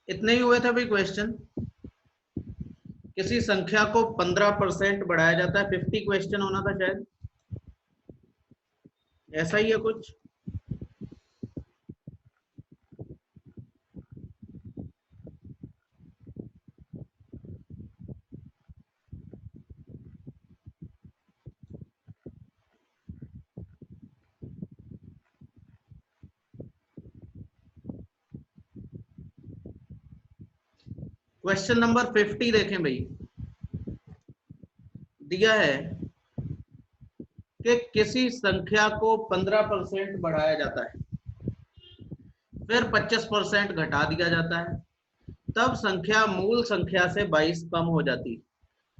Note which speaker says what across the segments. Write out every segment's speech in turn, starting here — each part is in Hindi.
Speaker 1: इतने ही हुए थे भाई क्वेश्चन। किसी संख्या को 15% बढ़ाया जाता है, 50 क्वेश्चन होना था शायद, ऐसा ही है कुछ। क्वेश्चन नंबर 50 देखें भाई, दिया है कि किसी संख्या को 15% बढ़ाया जाता है, फिर 25% घटा दिया जाता है, तब संख्या मूल संख्या से 22 कम हो जाती है।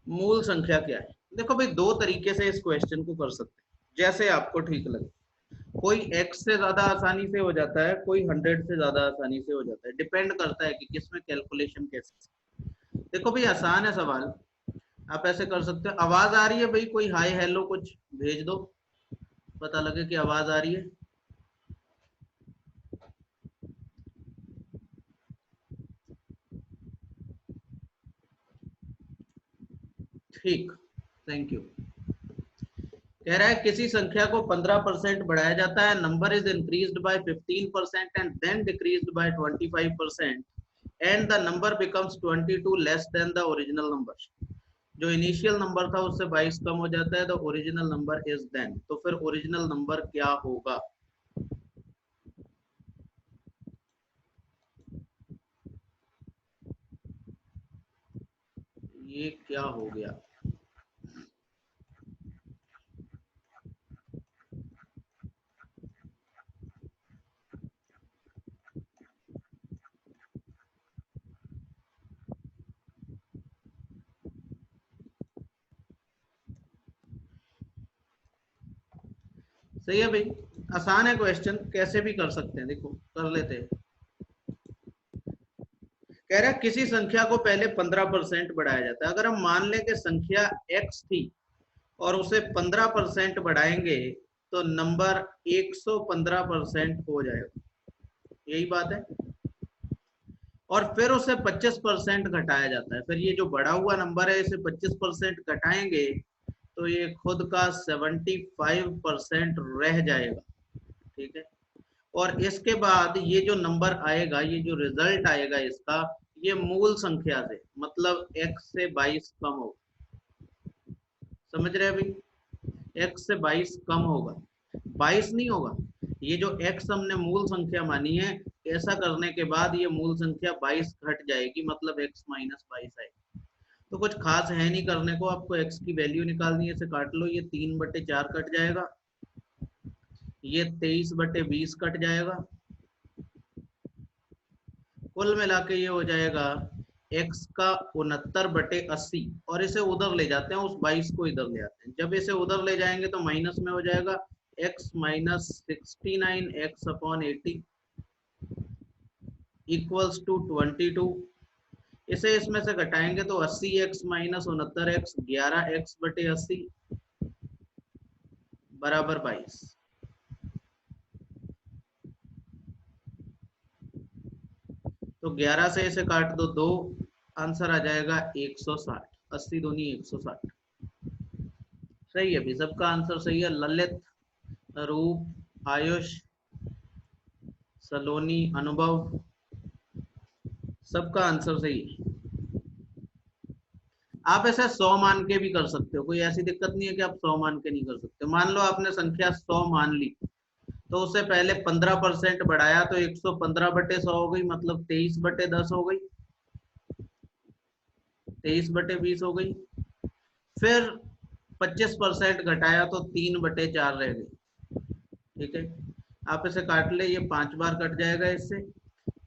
Speaker 1: मूल संख्या क्या है? देखो भाई, दो तरीके से इस क्वेश्चन को कर सकते हैं, जैसे आपको ठीक लगे। कोई x से ज्यादा आसानी से हो जाता है, कोई 100 से ज्यादा आसानी से हो जाता है, डिपेंड करता है कि किसमें कैलकुलेशन कैसे। देखो भाई, आसान है सवाल, आप ऐसे कर सकते हो। आवाज आ रही है भाई? कोई हाय हेलो कुछ भेज दो, पता लगे कि आवाज आ रही है। ठीक, थैंक यू। कह रहा है किसी संख्या को 15% बढ़ाया जाता है, number is increased by 15% and then decreased by 25% and the number becomes 22 less than the original number. जो इनिशियल नंबर था उससे 22 कम हो जाता है, the original number is then. तो फिर ओरिजिनल नंबर क्या होगा? ये क्या हो गया? सही है भाई, आसान है क्वेश्चन, कैसे भी कर सकते हैं। देखो कर लेते हैं। कह रहा है किसी संख्या को पहले 15% बढ़ाया जाता है। अगर हम मान लें कि संख्या x थी और उसे 15% बढ़ाएंगे तो नंबर 115% हो जाएगा, यही बात है। और फिर उसे 25% घटाया जाता है, फिर ये जो बढ़ा हुआ नंबर है इसे 25% घटाएंगे तो ये खुद का 75% रह जाएगा। ठीक है, और इसके बाद ये जो नंबर आएगा, ये जो रिजल्ट आएगा इसका, ये मूल संख्या से मतलब x से 22 कम होगा। समझ रहे हैं भाई? x से 22 कम होगा, 22 नहीं होगा। ये जो x हमने मूल संख्या मानी है, ऐसा करने के बाद ये मूल संख्या 22 घट जाएगी, मतलब x माइनस 22 आएगी। तो कुछ खास है नहीं करने को, आपको x की वैल्यू निकालनी है, इसे काट लो। ये 3/4 कट जाएगा, ये 23/20 कट जाएगा, कुल मिला के ये हो जाएगा x का 69/80। और इसे उधर ले जाते हैं, उस 22 को इधर ले आते हैं। जब इसे उधर ले जाएंगे तो माइनस में हो जाएगा x minus 69 x upon 80 equals to 22। इसे इसमें से घटाएंगे तो 80x माइनस 69x 11x/80 बराबर 22। तो 11 से इसे काट दो, दो, आंसर आ जाएगा 160। 80 दूनी 160। सही है भी, सबका आंसर सही है। ललित, रूप, आयुष, सलोनी, अनुभव, सबका आंसर सही है। आप ऐसा 100 मान के भी कर सकते हो, कोई ऐसी दिक्कत नहीं है कि आप 100 मान के नहीं कर सकते। मान लो आपने संख्या 100 मान ली, तो उससे पहले 15% बढ़ाया तो 115/100 हो गई, मतलब 23/10 हो गई, 23/20 हो गई। फिर 25% घटाया तो 3/4 रह गई। ठीक है, आप इसे काट ले, ये 5 बार कट जाएगा इससे।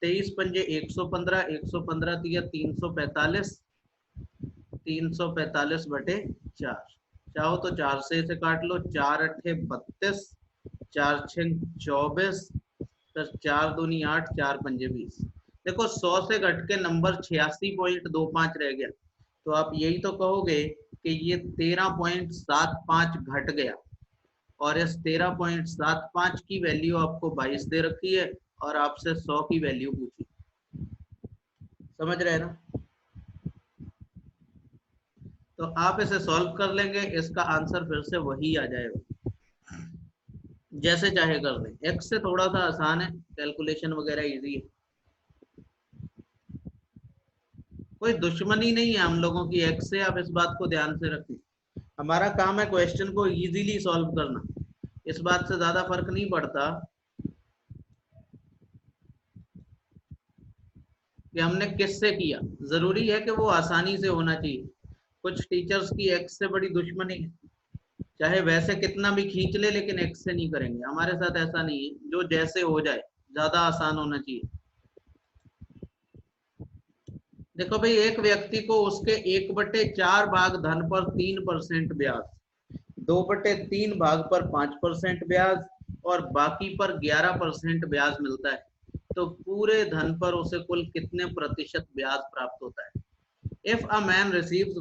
Speaker 1: 23×5 115, 115 तिया 345, 345/4। चाहो तो 4 से इसे काट लो, 4×8 32, 4×6 24, प्लस 4×2 8, 4×5 20। देखो 100 से घट के नंबर 86.25 रह गया, तो आप यही तो कहोगे कि ये 13.75 घट गया। और इस 13.75 की वैल्यू आपको 22 दे रखी है और आपसे 100 की वैल्यू पूछी। समझ रहे हैं ना? तो आप इसे सॉल्व कर लेंगे, इसका आंसर फिर से वही आ जाएगा, जैसे चाहे कर दें। एक्स से थोड़ा सा आसान है, कैलकुलेशन वगैरह इजी है, कोई दुश्मनी नहीं है हम लोगों की एक्स से, आप इस बात को ध्यान से रखें। हमारा काम है क्वेश्चन को इजीली सॉल्व करना, इस बात से ज्यादा फर्क नहीं पड़ता कि हमने किससे किया, जरूरी है कि वो आसानी से होना चाहिए। कुछ टीचर्स की एक्स से बड़ी दुश्मनी है, चाहे वैसे कितना भी खींच ले लेकिन एक्स से नहीं करेंगे। हमारे साथ ऐसा नहीं है, जो जैसे हो जाए, ज्यादा आसान होना चाहिए। देखो भाई, एक व्यक्ति को उसके 1/4 भाग धन पर 3% ब्याज, 2/3 भाग पर 5% ब्याज और बाकी पर 11% ब्याज मिलता है, तो पूरे धन पर उसे कुल कितने प्रतिशत ब्याज प्राप्त होता है? If a man receives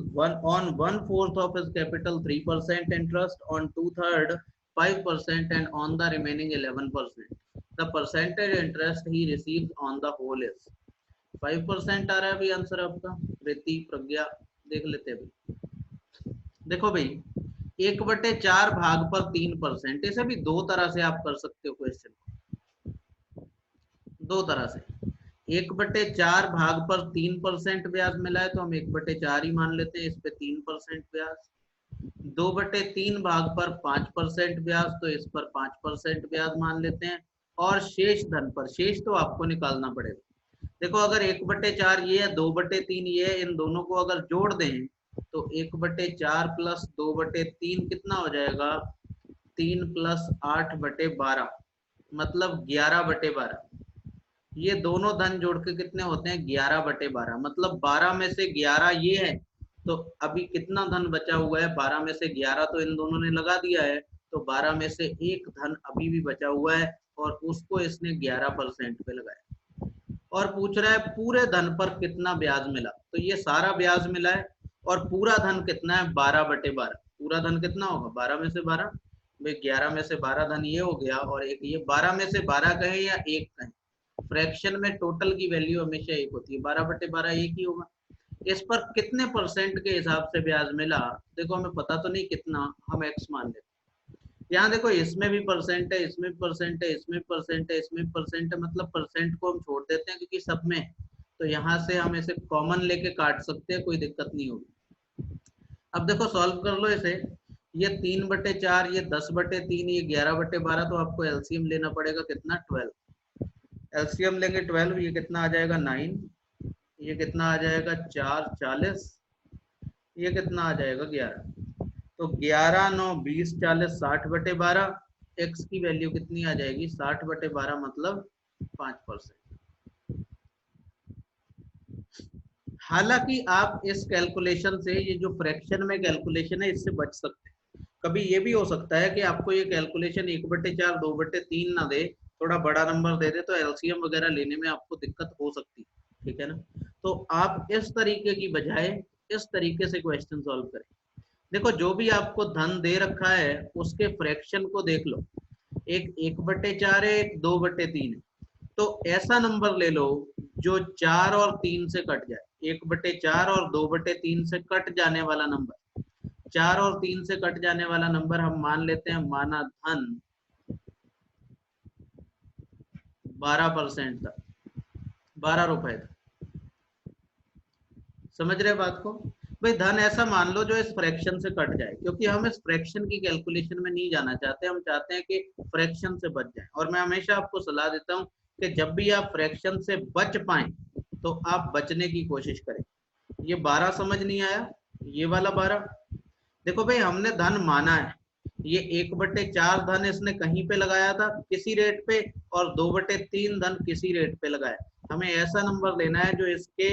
Speaker 1: on 1/4 of his capital 3% interest, on 2/3 5% and on the remaining 11%, the percentage interest he receives on the whole is 5% आ रहा है अभी आंसर आपका। प्रीति, प्रज्ञा देख लेते हैं। देखो भाई, 1/4 भाग पर 3%, इसे भी दो तरह से आप कर सकते हो क्वेश्चन, दो तरह से। 1/4 भाग पर 3% ब्याज मिला है तो हम 1/4 ही मान लेते हैं, इस पे 3% ब्याज। 2/3 भाग पर 5% ब्याज, तो इस पर 5% ब्याज मान लेते हैं। और शेष धन पर, शेष तो आपको निकालना पड़ेगा। देखो, अगर 1/4 ये है, 2/3 ये है, इन दोनों को अगर जोड़ दें तो 1/4 प्लस 2/3 कितना हो जाएगा? 3 प्लस 8/12, मतलब 11/12। ये दोनों धन जोड़ के कितने होते हैं? 11/12, मतलब 12 में से 11 ये है, तो अभी कितना धन बचा हुआ है? 12 में से 11 तो इन दोनों ने लगा दिया है, तो 12 में से एक धन अभी भी बचा हुआ है और उसको इसने 11% पे लगाया। और पूछ रहा है पूरे धन पर कितना ब्याज मिला, तो ये सारा ब्याज मिला है। और पूरा धन कितना है? 12/12। पूरा धन कितना होगा? 12 में से 12, भाई 11 में से 12 धन ये हो गया, और एक ये 12 में से 12 कहें या एक कहें, फ्रैक्शन में टोटल की वैल्यू हमेशा एक होती है, 12/12 एक ही होगा। इस पर कितने परसेंट के हिसाब से ब्याज मिला, देखो हमें पता तो नहीं कितना, हम एक्स मान लेते। यहाँ देखो, इसमें भी परसेंट है, इसमें भी परसेंट है, इसमें भी परसेंट है, इसमें भी परसेंट है, मतलब परसेंट को हम छोड़ देते हैं क्योंकि सब में, तो यहाँ से हम इसे कॉमन लेके काट सकते हैं, कोई दिक्कत नहीं होगी। अब देखो सॉल्व कर लो इसे, ये 3/4, ये 10/3, ये 11/12, तो आपको एलसीएम लेना पड़ेगा, कितना? 12। एलसीएम लेंगे 12, ये कितना आ जाएगा? 9। ये कितना आ जाएगा? 4 40। ये कितना आ जाएगा? 11। तो 11 9 20 40 60/12। एक्स की वैल्यू कितनी आ जाएगी? 60/12, मतलब 5%। हालांकि आप इस कैलकुलेशन से, ये जो फ्रैक्शन में कैलकुलेशन है, इससे बच सकते हैं। कभी ये भी हो सकता है कि आपको ये कैलकुलेशन 1/4 2/3 ना दे, थोड़ा बड़ा नंबर दे दे, तो एलसीएम वगैरह लेने में आपको दिक्कत हो सकती है, ठीक है ना? तो आप इस तरीके की बजाय इस तरीके से क्वेश्चन सॉल्व करें। देखो, जो भी आपको धन दे रखा है उसके फ्रैक्शन को देख लो, एक 1/4 है, एक 2/3 है, तो ऐसा नंबर ले लो जो 4 और 3 से कट जाए। 1/4 और 2/3 से कट जाने वाला नंबर, 4 और 3 से कट जाने वाला नंबर हम मान लेते हैं, माना धन 12% तक, 12 रुपए तक। समझ रहे बात को? भाई धन ऐसा मान लो जो इस फ्रैक्शन से कट जाए, क्योंकि हम इस फ्रैक्शन की कैलकुलेशन में नहीं जाना चाहते, हम चाहते हैं कि फ्रैक्शन से बच जाए। और मैं हमेशा आपको सलाह देता हूं कि जब भी आप फ्रैक्शन से बच पाए तो आप बचने की कोशिश करें। ये 12 समझ नहीं आया, ये वाला 12। देखो भाई, हमने धन माना है, ये 1/4 धन इसने कहीं पे लगाया था किसी रेट पे, और 2/3 धन किसी रेट पे लगाया। हमें ऐसा नंबर लेना है जो इसके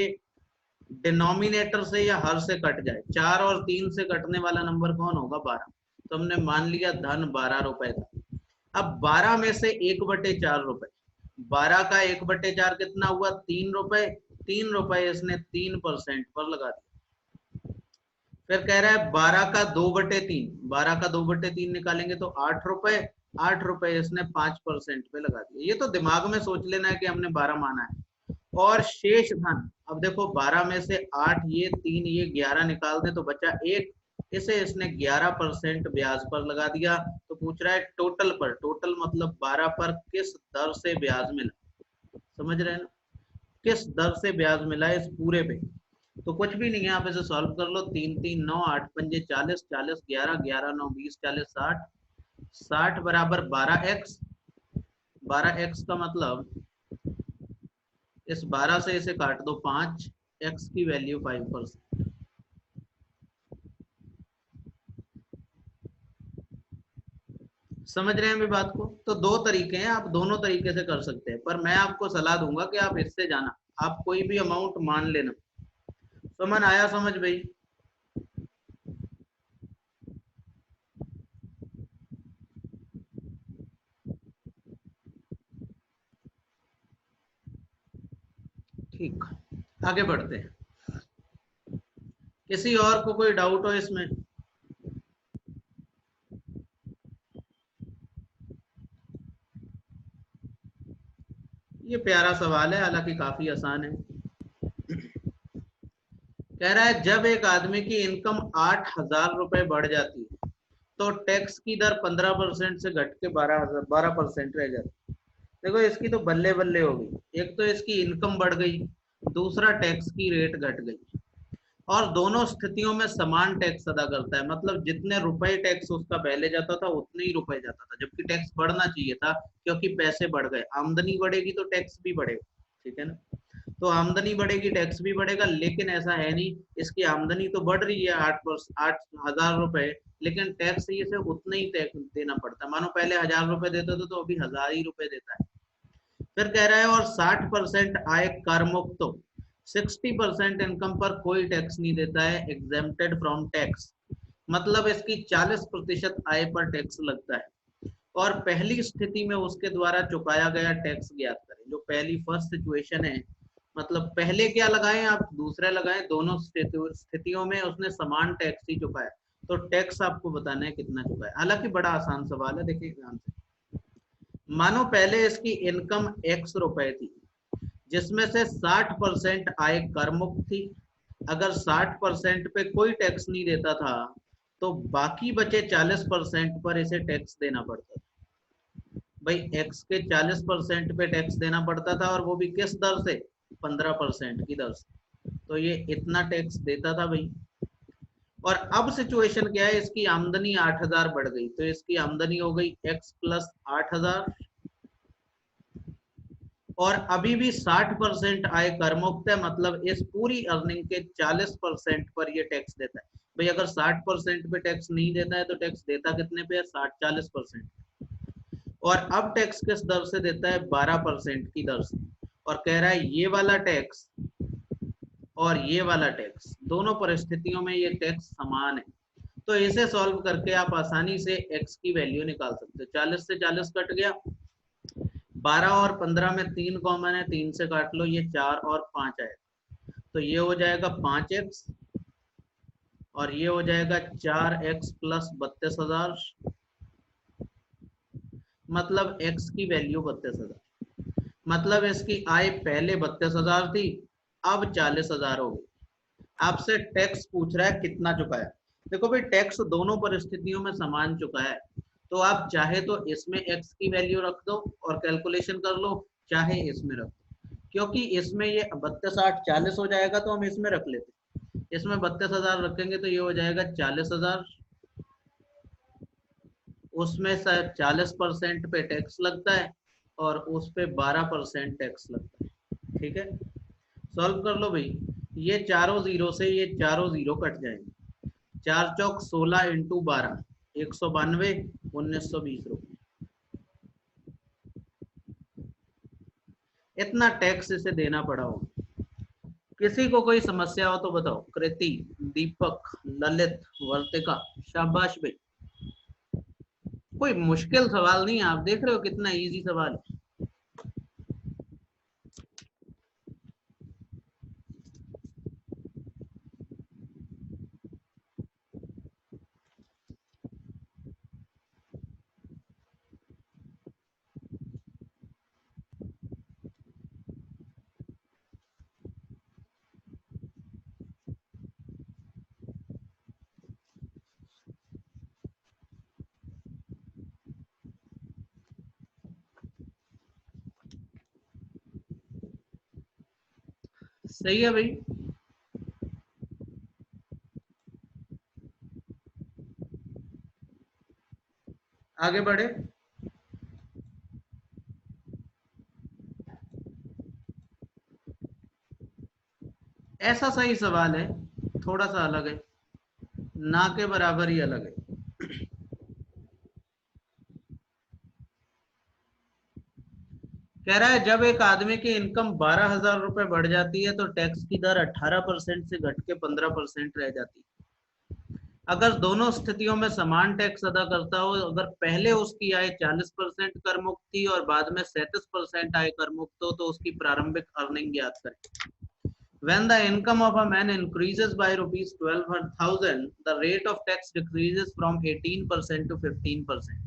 Speaker 1: डिनोमिनेटर से या हर से कट जाए। 4 और 3 से कटने वाला नंबर कौन होगा? 12। तो हमने मान लिया धन 12 रुपए था। अब 12 में से 1/4 रुपए, 12 का 1/4 कितना हुआ? 3 रुपए। 3 रुपए इसने 3% पर लगा दिया। फिर कह रहा है 12 का 2/3, 12 का 2/3 निकालेंगे तो 8 रुपए। 8 रुपए इसने 5% पे लगा दिया। ये तो दिमाग में सोच लेना है कि हमने 12 माना है। और शेष धन, अब देखो 12 में से 8 ये 3 ये 11 निकाल दें तो बचा एक, इसे इसने 11% ब्याज पर लगा दिया। तो पूछ रहा है टोटल पर, टोटल मतलब 12 पर किस दर से ब्याज मिला, समझ रहे हैं ना, किस दर से ब्याज मिला इस पूरे पे। तो कुछ भी नहीं है, आप इसे सॉल्व कर लो। 3 3 9, 8 5 40, 40 11, 11 9 20, 40 60, 60 बराबर 12x, 12x का मतलब इस 12 से इसे काट दो 5, x की वैल्यू 5%। समझ रहे हैं मेरी बात को। तो दो तरीके हैं, आप दोनों तरीके से कर सकते हैं, पर मैं आपको सलाह दूंगा कि आप इससे जाना, आप कोई भी अमाउंट मान लेना। समझ आया समझ भाई। ठीक, आगे बढ़ते हैं। किसी और को कोई डाउट हो इसमें? ये प्यारा सवाल है, हालांकि काफी आसान है। कह रहा है जब एक आदमी की इनकम 8,000 रुपए बढ़ जाती है तो टैक्स की दर 15% से घट के 12% रह जाती है। देखो इसकी तो बल्ले बल्ले होगी, एक तो इसकी इनकम बढ़ गई, दूसरा टैक्स की रेट घट गई, और दोनों स्थितियों में समान टैक्स अदा करता है। मतलब जितने रुपए टैक्स उसका पहले जाता था उतने ही रुपए जाता था, जबकि टैक्स बढ़ना चाहिए था क्योंकि पैसे बढ़ गए। आमदनी बढ़ेगी तो टैक्स भी बढ़ेगा, ठीक है ना। तो आमदनी बढ़ेगी टैक्स भी बढ़ेगा, लेकिन ऐसा है नहीं। इसकी आमदनी तो बढ़ रही है 8,000 रुपए, लेकिन टैक्स ये से उतना ही टैक्स देना पड़ता है। मानो पहले 1,000 रुपए देता था तो अभी 1,000 ही रुपए देता है। फिर कह रहा है और 60% आय कर मुक्त, 60% इनकम पर कोई टैक्स नहीं देता है, एग्जेम्प्टेड फ्रॉम टैक्स। मतलब इसकी 40% आय पर टैक्स लगता है। और पहली स्थिति में उसके द्वारा चुकाया गया टैक्स ज्ञात करें। जो पहली फर्स्ट सिचुएशन है, मतलब पहले क्या लगाएं आप, दूसरे लगाएं, दोनों स्थितियों में उसने समान टैक्स ही चुकाया, तो टैक्स आपको बताना है कितना चुकाया। हालांकि बड़ा आसान सवाल है, देखिए ध्यान से। मानो पहले इसकी इनकम x रुपए थी, जिसमें से 60% आय कर मुक्त थी। अगर 60% पे कोई टैक्स नहीं देता था तो बाकी बचे 40% पर इसे टैक्स देना पड़ता था। भाई x के 40% पे टैक्स देना पड़ता था, और वो भी किस दर से, 15% की दर से। तो ये इतना टैक्स देता था भाई। और अब सिचुएशन क्या है, इसकी आमदनी 8,000 बढ़ गई, तो इसकी आमदनी हो गई x प्लस 8,000, और अभी भी 60% आय कर मुक्त है। मतलब इस पूरी अर्निंग के 40% पर ये टैक्स देता है। भाई अगर 60% पे टैक्स नहीं देता है तो टैक्स देता कितने पे है, 60 40%। और अब टैक्स किस दर से देता है, 12% की दर से। और कह रहा है ये वाला टैक्स और ये वाला टैक्स, दोनों परिस्थितियों में ये टैक्स समान है। तो इसे सॉल्व करके आप आसानी से x की वैल्यू निकाल सकते हो। 40 से 40 कट गया, 12 और 15 में 3 कॉमन है, 3 से काट लो, ये 4 और 5 आएगा, तो ये हो जाएगा 5x, और ये हो जाएगा 4x प्लस 32,000। मतलब x की वैल्यू 32,000। मतलब इसकी आय पहले 32,000 थी, अब 40,000 हो गई। आपसे टैक्स पूछ रहा है कितना चुकाया। देखो भाई टैक्स दोनों परिस्थितियों में समान चुकाया है, तो आप चाहे तो इसमें x की वैल्यू रख दो और कैलकुलेशन कर लो, चाहे इसमें रख दो। क्योंकि इसमें ये 32 8 40 हो जाएगा तो हम इसमें रख लेते, इसमें 32,000 रखेंगे तो ये हो जाएगा 40,000। उसमें से 40% पे टैक्स लगता है और उस पे 12% टैक्स लगता है, ठीक है। सॉल्व कर लो भाई। ये चारों जीरो से ये चारों जीरो कट जाएंगे, 4 चौक 16 इंटू 12, 192, 1920 रुपये। इतना टैक्स इसे देना पड़ा हो। किसी को कोई समस्या हो तो बताओ। कृति, दीपक, ललित, वर्तिका, शाबाश भाई। कोई मुश्किल सवाल नहीं है, आप देख रहे हो कितना इजी सवाल है। सही है भाई। आगे बढ़े। ऐसा सही सवाल है, थोड़ा सा अलग है, ना के बराबर ही अलग है। कह रहा है जब एक आदमी की इनकम 12,000 रुपए बढ़ जाती है तो टैक्स की दर 18% से घट के 15% रह जाती है। अगर दोनों स्थितियों में समान टैक्स अदा करता हो, अगर पहले उसकी आय 40% कर मुक्त थी और बाद में 37% आय कर मुक्त हो, तो उसकी प्रारंभिक अर्निंग ज्ञात करें। When the income of a man increases by rupees 12,000, the rate of tax decreases from 18% to 15%.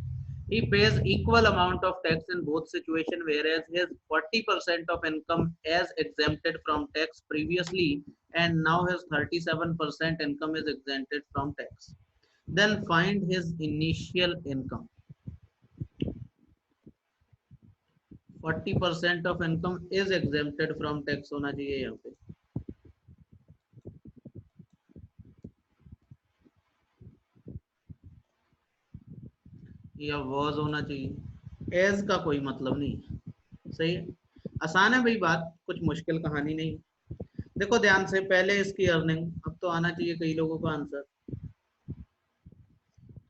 Speaker 1: He pays equal amount of tax in both situations, whereas his 40% of income as exempted from tax previously, and now his 37% income is exempted from tax. Then find his initial income. 40% of income is exempted from tax होना चाहिए यहाँ पे। या वॉज होना चाहिए, एज का कोई मतलब नहीं। सही है, आसान है भाई बात, कुछ मुश्किल कहानी नहीं। देखो ध्यान से, पहले इसकी अर्निंग, अब तो आना चाहिए कई लोगों का आंसर।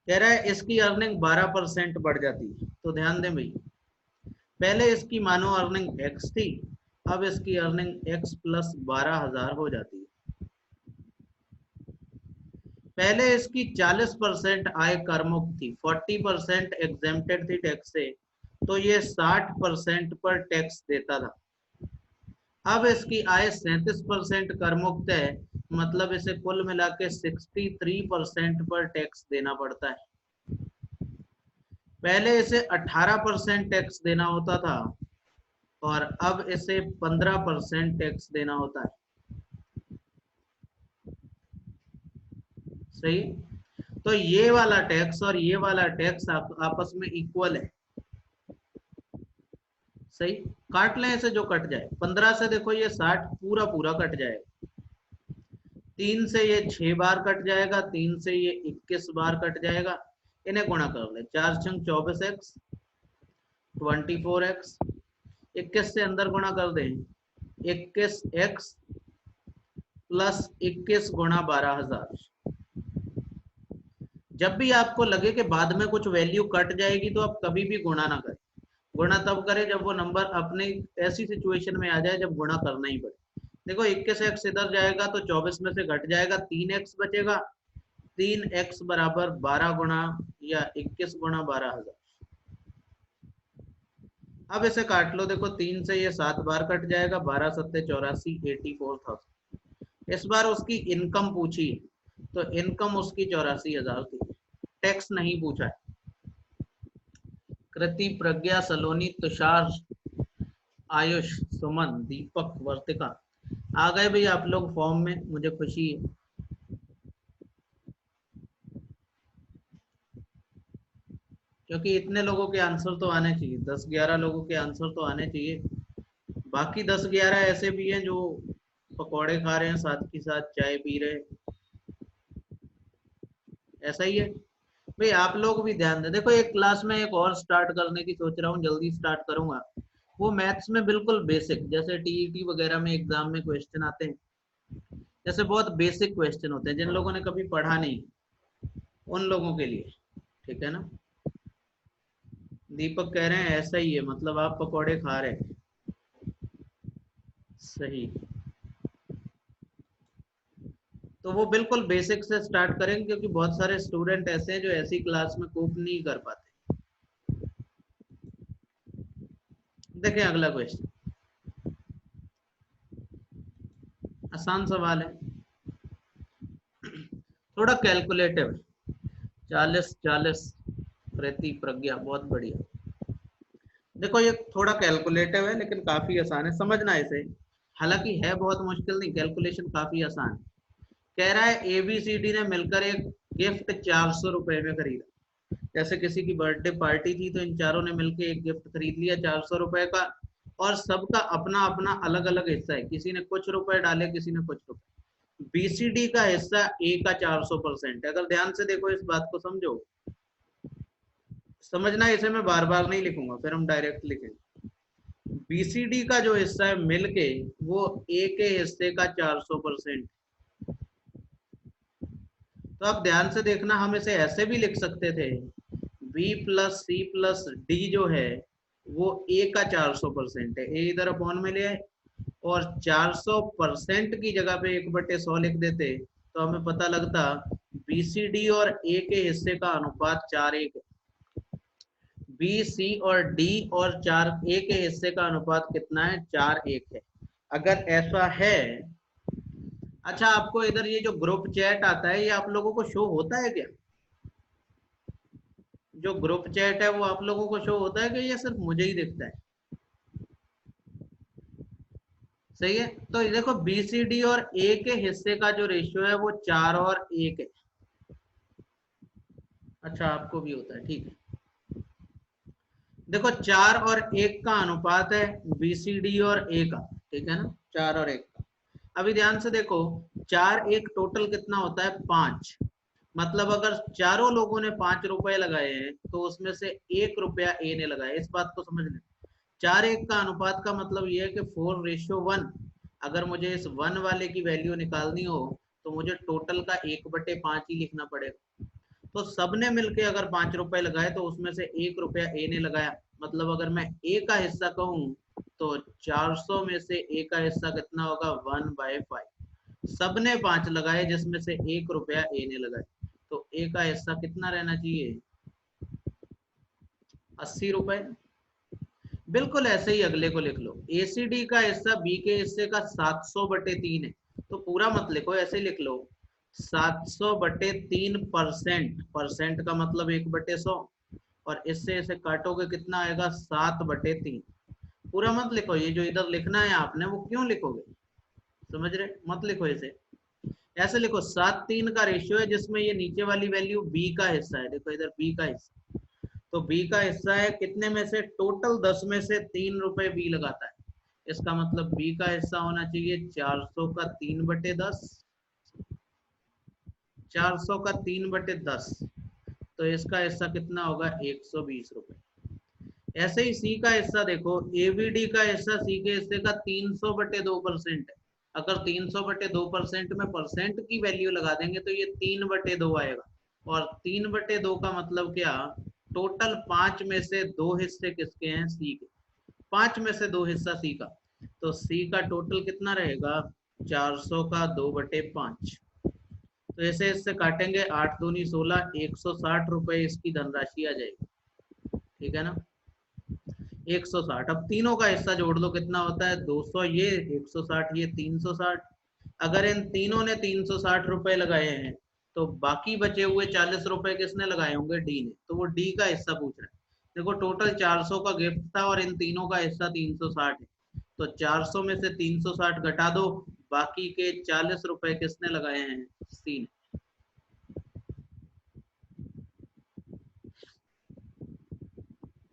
Speaker 1: कह रहा है इसकी अर्निंग 12% बढ़ जाती है, तो ध्यान दें भाई, पहले इसकी मानो अर्निंग एक्स थी, अब इसकी अर्निंग एक्स प्लस 12,000 हो जाती है। पहले इसकी 40% आय कर मुक्त थी, 40% एग्जेम्प्टेड थी टैक्स से, तो ये 60% पर टैक्स देता था। अब इसकी आय 37% कर मुक्त है, मतलब इसे कुल मिला के 63% पर टैक्स देना पड़ता है। पहले इसे 18% टैक्स देना होता था और अब इसे 15% टैक्स देना होता है। सही, तो ये वाला टैक्स और ये वाला टैक्स आपस में इक्वल है। सही, काट लें इसे, जो कट जाए 15 से, देखो ये 60 पूरा पूरा कट जाएगा, 3 से ये 6 बार कट जाएगा, 3 से ये 21 बार कट जाएगा। इन्हें गुणा कर ले, 4 छंग 24x 24x, 21 से अंदर गुणा कर दें, 21x प्लस 21 गुणा 12,000। जब भी आपको लगे कि बाद में कुछ वैल्यू कट जाएगी, तो आप कभी भी गुणा ना करें। गुणा तब करें जब वो नंबर अपने ऐसी सिचुएशन में आ जाए जब गुणा करना ही पड़े। देखो 21x इधर जाएगा तो 24 में से घट जाएगा, 3x बचेगा, 3x बराबर 12 गुणा या 21 गुणा 12,000। अब इसे काट लो, देखो 3 से ये 7 बार कट जाएगा, 12 सत्ते 84, 84,000। इस बार उसकी इनकम पूछी, तो इनकम उसकी 84,000 थी, टैक्स नहीं पूछा है। कृति, प्रज्ञा, सलोनी, तुषार, आयुष, सुमन, दीपक, वर्तिका आ गए भाई आप लोग फॉर्म में, मुझे खुशी है। क्योंकि इतने लोगों के आंसर तो आने चाहिए, 10-11 लोगों के आंसर तो आने चाहिए। बाकी 10-11 ऐसे भी हैं जो पकौड़े खा रहे हैं, साथ ही साथ चाय पी रहे हैं। ऐसा ही है भाई, आप लोग भी ध्यान दें। देखो एक क्लास में एक और स्टार्ट करने की सोच रहा हूँ, जल्दी स्टार्ट करूंगा। वो मैथ्स में बिल्कुल बेसिक, जैसे टीईटी वगैरह में एग्जाम में क्वेश्चन आते हैं, जैसे बहुत बेसिक क्वेश्चन होते हैं, जिन लोगों ने कभी पढ़ा नहीं, उन लोगों के लिए, ठीक है ना। दीपक कह रहे हैं ऐसा ही है, मतलब आप पकौड़े खा रहे हैं। सही, तो वो बिल्कुल बेसिक से स्टार्ट करेंगे, क्योंकि बहुत सारे स्टूडेंट ऐसे हैं जो ऐसी क्लास में कोप नहीं कर पाते। देखें अगला क्वेश्चन, आसान सवाल है, थोड़ा कैलकुलेटिव है। 40-40 प्रति प्रज्ञा, बहुत बढ़िया। देखो ये थोड़ा कैलकुलेटिव है लेकिन काफी आसान है, समझना इसे। हालांकि है बहुत मुश्किल नहीं, कैलकुलेशन काफी आसान है। कह रहा है एबीसीडी ने मिलकर एक गिफ्ट 400 रुपए में खरीदा। जैसे किसी की बर्थडे पार्टी थी, तो इन चारों ने मिलकर एक गिफ्ट खरीद लिया 400 रुपए का, और सबका अपना अपना अलग अलग हिस्सा है, किसी ने कुछ रुपए डाले, किसी ने कुछ रुपए। बीसीडी का हिस्सा ए का 400% है। अगर ध्यान से देखो इस बात को समझो, समझना, इसे मैं बार बार नहीं लिखूंगा, फिर हम डायरेक्ट लिखेंगे। बीसीडी का जो हिस्सा है मिलके वो ए के हिस्से का 400%। तो आप ध्यान से देखना, हम इसे ऐसे भी लिख सकते थे, B plus C plus D जो है वो ए का 400% है। ए इधर अपॉन में ले आए और 400% की जगह पे 1/100 लिख देते तो हमें पता लगता बीसीडी और ए के हिस्से का अनुपात 4:1 है। बी सी और डी और 4 ए के हिस्से का अनुपात कितना है? 4:1 है। अगर ऐसा है, अच्छा आपको इधर ये जो ग्रुप चैट आता है ये आप लोगों को शो होता है क्या? जो ग्रुप चैट है वो आप लोगों को शो होता है कि ये सिर्फ मुझे ही दिखता है? सही है, तो ये देखो बी सी डी और ए के हिस्से का जो रेशियो है वो 4:1 है। अच्छा आपको भी होता है, ठीक है। देखो 4:1 का अनुपात है बीसीडी और ए का, ठीक है ना, 4:1 का। अभी ध्यान से देखो, 4:1 टोटल कितना होता है? 5। मतलब अगर चारों लोगों ने 5 रुपए लगाए हैं तो उसमें से 1 रुपया ए ने लगाया। इस बात को समझ लें। 4:1 का अनुपात का मतलब यह है कि 4:1। अगर मुझे इस 1 वाले की वैल्यू निकालनी हो तो मुझे टोटल का 1/5 ही लिखना पड़ेगा। तो सबने मिलके अगर 5 रुपए लगाए तो उसमें से 1 रुपया ए ने लगाया। मतलब अगर मैं ए का हिस्सा कहूं तो 400 में से ए का हिस्सा कितना होगा? 1/5। सबने 5 लगाए जिसमें से 1 रुपया ए ने लगाया, तो ए का हिस्सा कितना रहना चाहिए? 80 रुपए। बिल्कुल ऐसे ही अगले को लिख लो, एसीडी का हिस्सा बी के हिस्से का 700/3 है। तो पूरा मत लिखो, ऐसे लिख लो 700/3%। परसेंट का मतलब 1/100, और इससे इसे काटोगे कितना आएगा? 7/3। पूरा मत लिखो, ये जो इधर लिखना है आपने वो क्यों लिखोगे? समझ रहे? मत लिखो इसे, ऐसे लिखो 7:3 का रेशियो है जिसमें ये नीचे वाली वैल्यू बी का हिस्सा है। देखो इधर बी का हिस्सा, तो बी का हिस्सा है कितने में से? टोटल 10 में से 3 रुपए बी लगाता है। इसका मतलब बी का हिस्सा होना चाहिए 400 का 3/10। 400 का 3/10, तो इसका हिस्सा कितना होगा? 120 रुपए। ऐसे ही सी का हिस्सा देखो, एबीडी का हिस्सा सी के हिस्से का 300/2% है। अगर 300/2% में परसेंट की वैल्यू लगा देंगे तो ये 3/2 आएगा। और 3/2 का मतलब क्या? टोटल 5 में से 2 हिस्से किसके हैं? सी के। 5 में से 2 हिस्सा सी का, तो सी का टोटल कितना रहेगा? 400 का 2/5। तो ऐसे इससे काटेंगे, 8 दूनी 16, 160 रुपए इसकी धनराशि आ जाएगी, ठीक है ना। 160। अब तीनों का हिस्सा जोड़ दो, कितना होता है? 200 ये, 160 ये, 360। अगर इन तीनों ने 360 रुपए लगाए हैं तो बाकी बचे हुए 40 रुपए किसने लगाए होंगे? डी ने। तो वो डी का हिस्सा पूछ रहा है। देखो टोटल 400 का गिफ्ट था और इन तीनों का हिस्सा 360 है, तो 400 में से 360 घटा दो, बाकी के 40 रुपए किसने लगाए हैं? सी ने।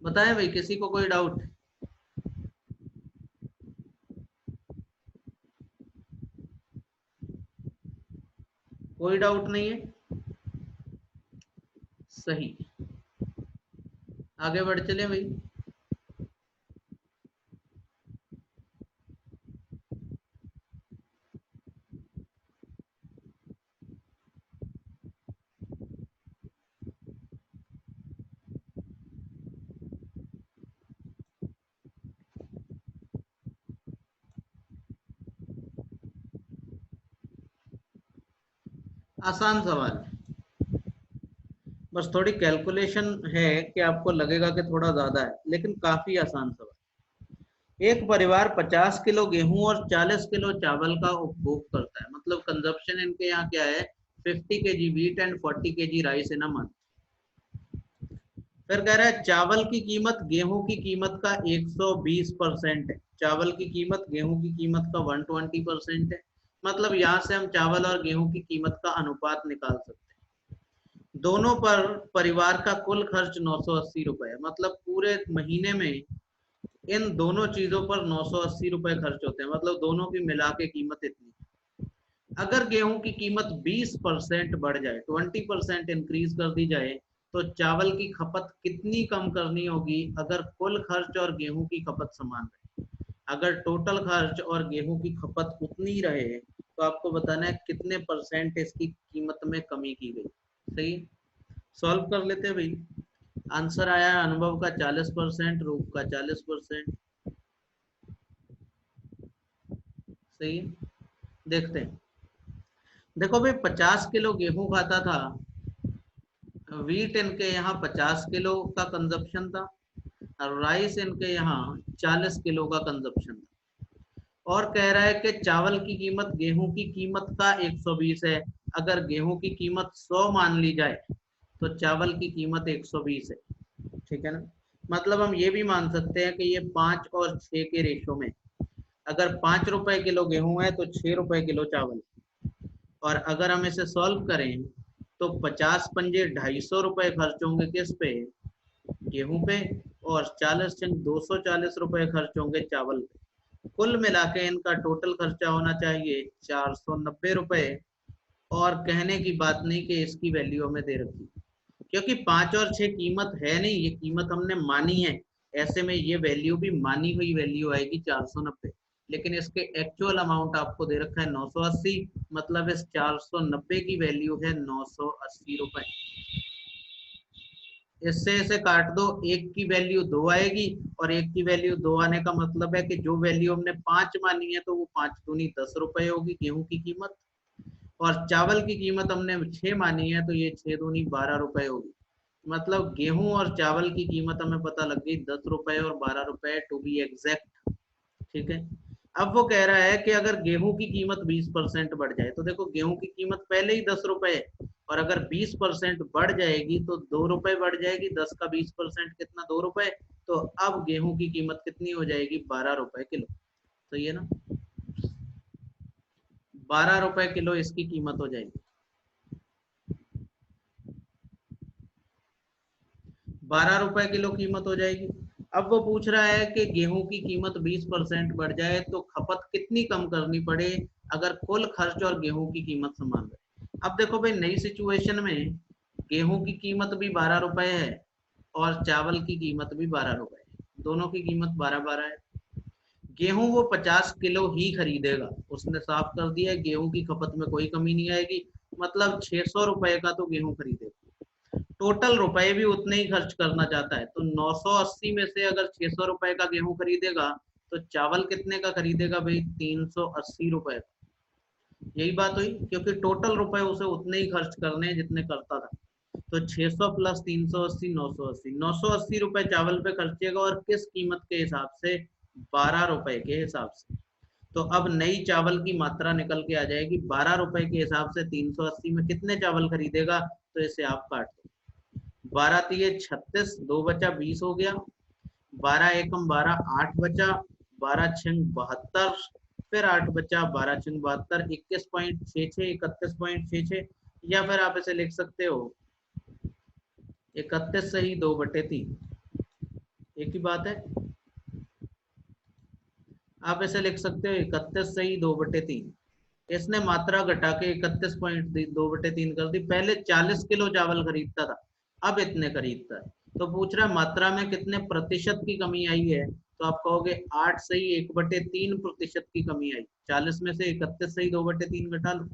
Speaker 1: बताएं भाई, किसी को कोई डाउट? कोई डाउट नहीं है? सही, आगे बढ़ चले भाई। आसान सवाल, बस थोड़ी कैलकुलेशन है कि आपको लगेगा कि थोड़ा ज्यादा है, लेकिन काफी आसान सवाल। एक परिवार 50 किलो गेहूं और 40 किलो चावल का उपभोग करता है। मतलब कंजप्शन इनके यहाँ क्या है? 50 KG wheat and 40 KG rice in a month. फिर कह रहा है चावल की कीमत गेहूं की कीमत का 120% है। चावल की कीमत गेहूं की कीमत का 120% है। मतलब यहाँ से हम चावल और गेहूं की कीमत का अनुपात निकाल सकते हैं। दोनों पर परिवार का कुल खर्च 980 रुपए है। मतलब पूरे महीने में इन दोनों चीजों पर 980 रुपए खर्च होते हैं, मतलब दोनों की मिला के कीमत इतनी। अगर गेहूं की कीमत 20% बढ़ जाए, 20% इंक्रीज कर दी जाए, तो चावल की खपत कितनी कम करनी होगी अगर कुल खर्च और गेहूं की खपत समान रहे? अगर टोटल खर्च और गेहूं की खपत उतनी रहे तो आपको बताना है कितने परसेंट इसकी कीमत में कमी की गई। सही, सॉल्व कर लेते हैं भाई। आंसर आया है अनुभव का 40%, रूप का 40%। सही है, देखते हैं। देखो भाई, 50 किलो गेहूं खाता था वीट, इनके यहाँ 50 किलो का कंजप्शन था, और राइस इनके यहाँ 40 किलो का कंजप्शन था। और कह रहा है कि चावल की कीमत गेहूं की कीमत का 120 है। अगर गेहूं की कीमत 100 मान ली जाए तो चावल की कीमत 120 है। ठीक है ना, मतलब हम ये भी मान सकते हैं कि ये 5 और 6 के रेशो में, अगर 5 रुपए किलो गेहूं है तो 6 रुपए किलो चावल। और अगर हम इसे सॉल्व करें तो 50 पंजे 250 खर्च होंगे किस पे, गेहूं पे, और 40 चंग 240 रुपए खर्च होंगे चावल पे। कुल मिला के इनका टोटल खर्चा होना चाहिए 490 रुपए। और कहने की बात नहीं कि इसकी वैल्यू हमें दे रखी, क्योंकि 5 और 6 कीमत है नहीं, ये कीमत हमने मानी है। ऐसे में ये वैल्यू भी मानी हुई वैल्यू आएगी 490, लेकिन इसके एक्चुअल अमाउंट आपको दे रखा है 980, मतलब इस 490 की वैल्यू है 980 रुपए। इससे इसे काट दो, एक की वैल्यू 2 आएगी, और एक की वैल्यू 2 आने का मतलब है कि जो वैल्यू हमने 5 मानी है तो वो 5 दूनी 10 रुपए होगी गेहूं की कीमत। और चावल की कीमत हमने 6 मानी है तो ये 6 दूनी 12 रुपए होगी। मतलब गेहूं और चावल की कीमत हमें पता लग गई 10 रुपए और 12 रुपए टू बी एग्जैक्ट। ठीक है, अब वो कह रहा है कि अगर गेहूं की कीमत 20% बढ़ जाए, तो देखो गेहूं की कीमत पहले ही 10 रुपए है, और अगर 20% बढ़ जाएगी तो 2 रुपए बढ़ जाएगी, 10 का 20% कितना, 2 रुपए। तो अब गेहूं की कीमत कितनी हो जाएगी, 12 रुपए किलो। तो ये ना 12 रुपए किलो इसकी कीमत हो जाएगी, 12 रुपए किलो कीमत हो जाएगी। अब वो पूछ रहा है कि गेहूं की कीमत 20% बढ़ जाए तो खपत कितनी कम करनी पड़े अगर कुल खर्च और गेहूं की कीमत समान रहे। अब देखो भाई, नई सिचुएशन में गेहूं की कीमत भी 12 रुपए है और चावल की कीमत भी 12 रुपए है, दोनों की कीमत 12-12 है। गेहूं वो 50 किलो ही खरीदेगा, उसने साफ कर दिया है गेहूं की खपत में कोई कमी नहीं आएगी, मतलब 600 रुपए का तो गेहूं खरीदेगा। टोटल रुपए भी उतने ही खर्च करना चाहता है, तो 980 में से अगर 600 रुपए का गेहूं खरीदेगा तो चावल कितने का खरीदेगा भाई, 380 रुपए। यही बात हुई, क्योंकि टोटल रुपए उसे उतने ही खर्च करने हैं जितने करता था। तो 600 प्लस 380, 980, 980 रुपए चावल पे खर्चेगा, और किस कीमत के हिसाब से, 12 रुपए के हिसाब से। तो अब नई चावल की मात्रा निकल के आ जाएगी, 12 रुपए के हिसाब से 380 में कितने चावल खरीदेगा, तो इसे आप काट दो। 12 तिये 36, 2 बचा 20 हो गया, 12 एकम 12, 8 बचा, 12 छंग 72, फिर 8 बचा, 12 छंग 72, 21.66, 31.66, या फिर आप इसे लिख सकते हो 31 सही 2/3, एक ही बात है। आप ऐसे लिख सकते हो 31 सही 2/3। इसने मात्रा घटा के 31.2/3 कर दी। पहले 40 किलो चावल खरीदता था, अब इतने खरीदता है। तो पूछ रहा है मात्रा में कितने प्रतिशत की कमी आई है, तो आप कहोगे 8 सही 1/3% की कमी आई। 40 में से 31 सही 2/3 घटा लो,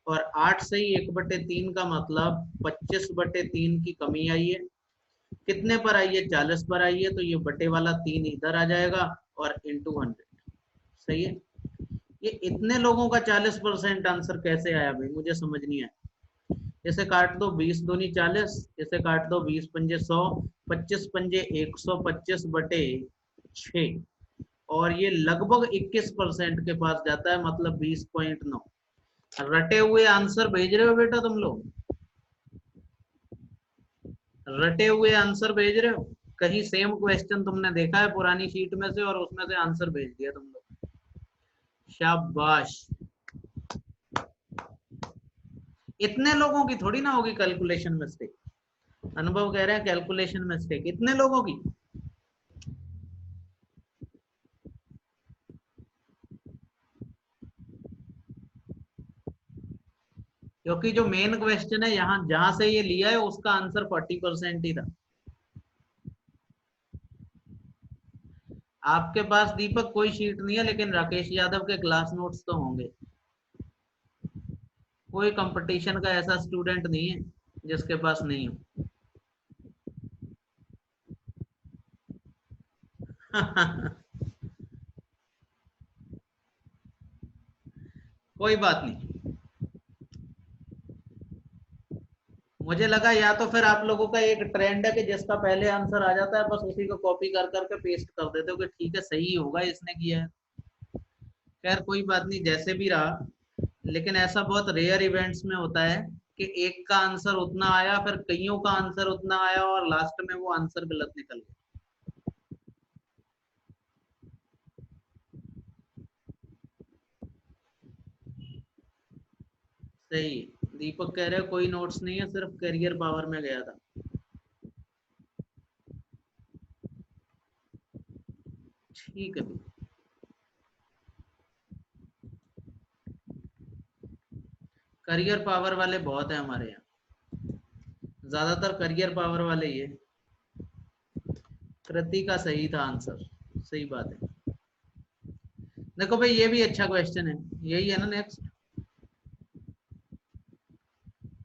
Speaker 1: और 8 सही 1/3 का मतलब 25/3 की कमी आई है। कितने पर आई है, 40 पर आई है, तो ये बटे वाला 3 इधर आ जाएगा और इंटू 100। सही है। ये इतने लोगों का 40% आंसर कैसे आया भाई, मुझे समझ नहीं आया। इसे काट दो, 20 दूनी 40, इसे काट दो, 20 पंजे 100, 25 पंजे 125/6, और ये लगभग 21% के पास जाता है, मतलब 20.9। रटे हुए आंसर भेज रहे हो बेटा तुम लोग, रटे हुए आंसर भेज रहे हो। कहीं सेम क्वेश्चन तुमने देखा है पुरानी शीट में से और उसमें से आंसर भेज दिया तुम लोग, शाबाश। इतने लोगों की थोड़ी ना होगी कैलकुलेशन मिस्टेक, अनुभव कह रहे हैं कैलकुलेशन मिस्टेक इतने लोगों की। क्योंकि जो मेन क्वेश्चन है यहाँ जहां से ये लिया है उसका आंसर 40% ही था। आपके पास दीपक कोई शीट नहीं है, लेकिन राकेश यादव के क्लास नोट्स तो होंगे। कोई कंपटीशन का ऐसा स्टूडेंट नहीं है जिसके पास नहीं हो। कोई बात नहीं। मुझे लगा या तो फिर आप लोगों का एक ट्रेंड है कि जिसका पहले आंसर आ जाता है बस उसी को कॉपी कर करके पेस्ट कर देते हो कि ठीक है सही होगा इसने किया है। खैर कोई बात नहीं, जैसे भी रहा। लेकिन ऐसा बहुत रेयर इवेंट्स में होता है कि एक का आंसर उतना आया, फिर कईयों का आंसर उतना आया और लास्ट में वो आंसर गलत निकल गया। सही। दीपक कह रहे कोई नोट्स नहीं है, सिर्फ करियर पावर में गया था। ठीक है भाई। करियर पावर वाले बहुत है हमारे यहाँ, ज्यादातर करियर पावर वाले ही है। कृति का सही था आंसर। सही बात है। देखो भाई ये भी अच्छा क्वेश्चन है। यही है ना नेक्स्ट।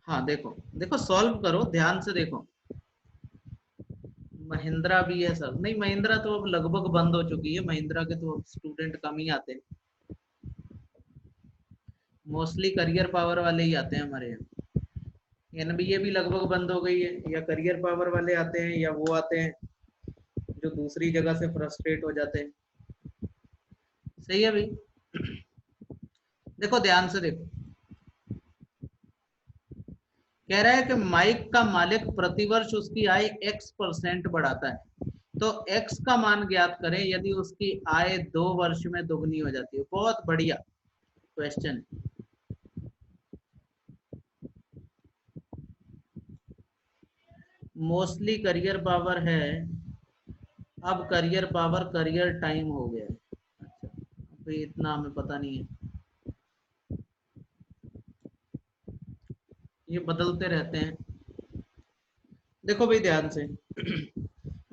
Speaker 1: हाँ देखो देखो, सॉल्व करो ध्यान से देखो। महिंद्रा भी है सर, नहीं महिंद्रा तो अब लगभग बंद हो चुकी है, महिंद्रा के तो अब स्टूडेंट कम ही आते हैं। मोस्टली करियर पावर वाले ही आते हैं हमारे यहाँ। एनबीए भी लगभग बंद हो गई है, या करियर पावर वाले आते हैं या वो आते हैं जो दूसरी जगह से फ्रस्ट्रेट हो जाते हैं। सही है भाई। देखो ध्यान से देखो। कह रहा है कि माइक का मालिक प्रतिवर्ष उसकी आय x% बढ़ाता है, तो x का मान ज्ञात करें यदि उसकी आय 2 वर्ष में दोगुनी हो जाती है। बहुत बढ़िया क्वेश्चन। मोस्टली करियर पावर है। अब करियर पावर करियर टाइम हो गया है। अच्छा, अभी इतना हमें पता नहीं है, ये बदलते रहते हैं। देखो भाई ध्यान से।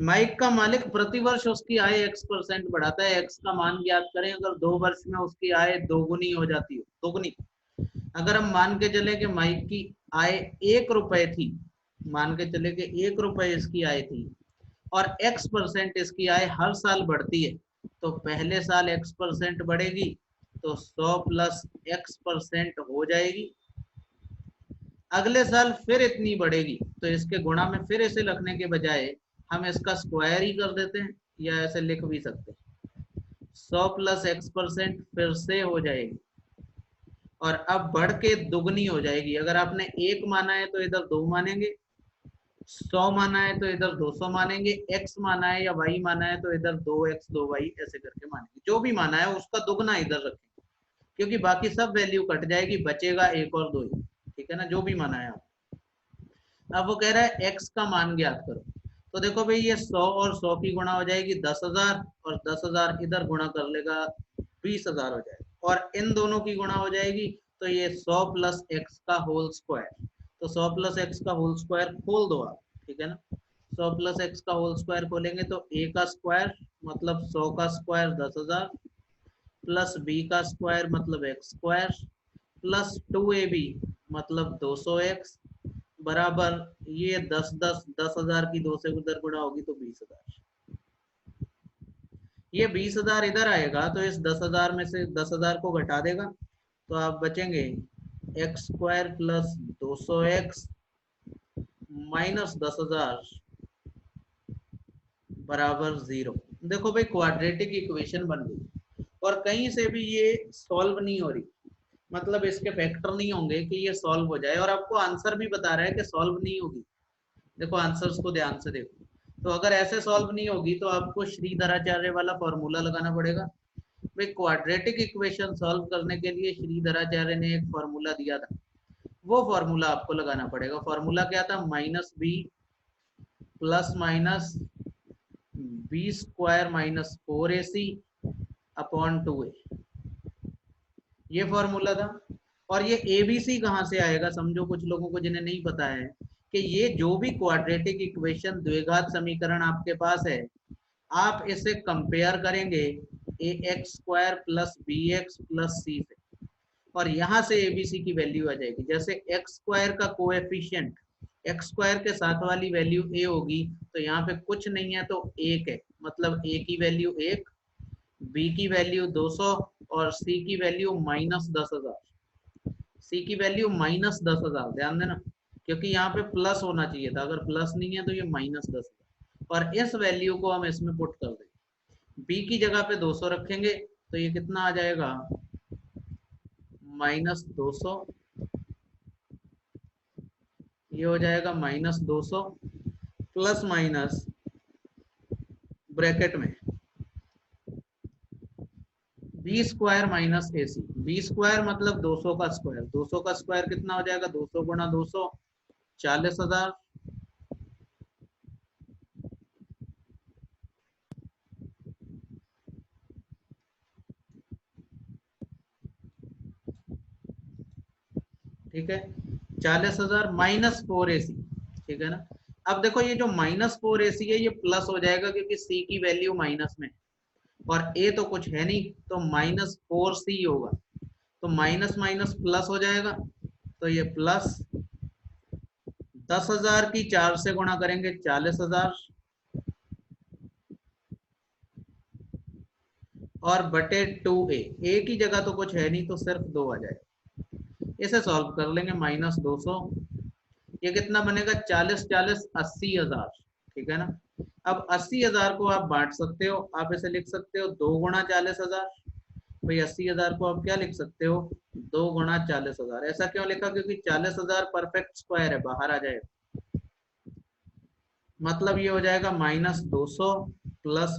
Speaker 1: माइक का मालिक प्रतिवर्ष उसकी आय x% बढ़ाता है, x का मान ज्ञात करें अगर 2 वर्ष में उसकी आय दोगुनी हो जाती हो। दोगुनी, अगर हम मान के चले कि माइक की आय 1 रुपए थी, मान के चले कि 1 रुपए इसकी आय थी और x% इसकी आय हर साल बढ़ती है, तो पहले साल x% बढ़ेगी तो 100 + x% हो जाएगी। अगले साल फिर इतनी बढ़ेगी तो इसके गुणा में फिर इसे लिखने के बजाय हम इसका स्क्वायर ही कर देते हैं, या ऐसे लिख भी सकते हैं। 100 + x% फिर से हो जाएगी और अब बढ़ के दुगनी हो जाएगी। अगर आपने 1 माना है तो इधर 2 मानेंगे, 100 माना है तो इधर 200 मानेंगे, x माना है या y माना है तो इधर 2x 2y ऐसे करके मानेंगे। जो भी माना है उसका दुगना इधर रखेंगे, क्योंकि बाकी सब वैल्यू कट जाएगी, बचेगा 1 और 2 ही। ठीक है ना, जो भी माना है आप। अब वो कह रहा है x का मान ज्ञात करो। तो देखो भाई ये 100 और 100 की गुणा हो जाएगी 10,000, और 10,000 इधर गुणा कर लेगा 20,000 हो जाएगा, और इन दोनों की गुणा हो जाएगी तो ये 100 + x का होल स्क्वायर। तो 100 + x का होल स्क्वायर खोल दो आप। ठीक है ना, 100 + x का होल स्क्वायर खोलेंगे तो a का स्क्वायर मतलब 100 का स्क्वायर 10,000 प्लस b का स्क्वायर मतलब x स्क्वायर प्लस 2ab मतलब 200x बराबर ये 10,000 की 2 से उधर गुणा होगी तो 20,000। ये 20,000 इधर आएगा तो इस 10,000 में से 10,000 को घटा देगा तो आप बचेंगे x² + 200x माइनस 10,000 बराबर 0। देखो भाई क्वाड्रेटिक इक्वेशन बन गई और कहीं से भी ये सॉल्व नहीं हो रही, मतलब इसके फैक्टर नहीं होंगे कि ये सॉल्व हो जाए, और आपको आंसर भी बता रहा है कि सॉल्व नहीं होगी। देखो आंसर्स को ध्यान से देखो। तो अगर ऐसे सॉल्व नहीं होगी तो आपको श्रीधराचार्य वाला फॉर्मूला लगाना पड़ेगा। भाई क्वाड्रेटिक इक्वेशन सॉल्व करने के लिए श्रीधराचार्य ने एक फॉर्मूला दिया था, वो फॉर्मूला आपको लगाना पड़ेगा। फॉर्मूला क्या था? -b ± b² - 4ac/2a, ये फॉर्मूला था। और ये एबीसी कहाँ से आएगा, समझो कुछ लोगों को जिन्हें नहीं पता है कि ये जो भी क्वाड्रेटिक इक्वेशन द्विघात समीकरण आपके पास है, आप इसे कंपेयर करेंगे A X square plus B X plus C से, और यहाँ से एबीसी की वैल्यू आ जाएगी। जैसे एक्स स्क्वायर का कोएफिशिएंट एक्स स्क्वायर के साथ वाली वैल्यू ए होगी, तो यहाँ पे कुछ नहीं है तो एक है, मतलब ए की वैल्यू एक, बी की वैल्यू 200 और सी की वैल्यू -10,000। सी की वैल्यू -10,000, ध्यान देना, क्योंकि यहाँ पे प्लस होना चाहिए था, अगर प्लस नहीं है तो ये -10,000, और इस वैल्यू को हम इसमें पुट कर देंगे। बी की जगह पे 200 रखेंगे तो ये कितना आ जाएगा, -200, ये हो जाएगा -200 प्लस माइनस ब्रैकेट में बी स्क्वायर माइनस ए सी। बी स्क्वायर मतलब 200 का स्क्वायर, 200 का स्क्वायर कितना हो जाएगा, 200 गुणा 200 40,000, ठीक है, 40,000 -4AC, ठीक है ना। अब देखो ये जो -4AC है ये प्लस हो जाएगा क्योंकि सी की वैल्यू माइनस में, और ए तो कुछ है नहीं तो -4C होगा, तो माइनस माइनस प्लस हो जाएगा, तो ये प्लस 10,000 की 4 से गुणा करेंगे 40,000, और बटे 2A, ए की जगह तो कुछ है नहीं तो सिर्फ 2 आ जाएगा। इसे सॉल्व कर लेंगे, -200, ये कितना बनेगा, 40 40 80,000, ठीक है ना। अब 80,000 को आप बांट सकते हो, आप इसे लिख सकते हो 2 गुणा 40,000, भाई 80,000 को आप क्या लिख सकते हो, 2 गुणा 40,000। ऐसा क्यों लिखा, क्योंकि 40,000 परफेक्ट स्क्वायर है, बाहर आ जाएगा, मतलब ये हो जाएगा -200 प्लस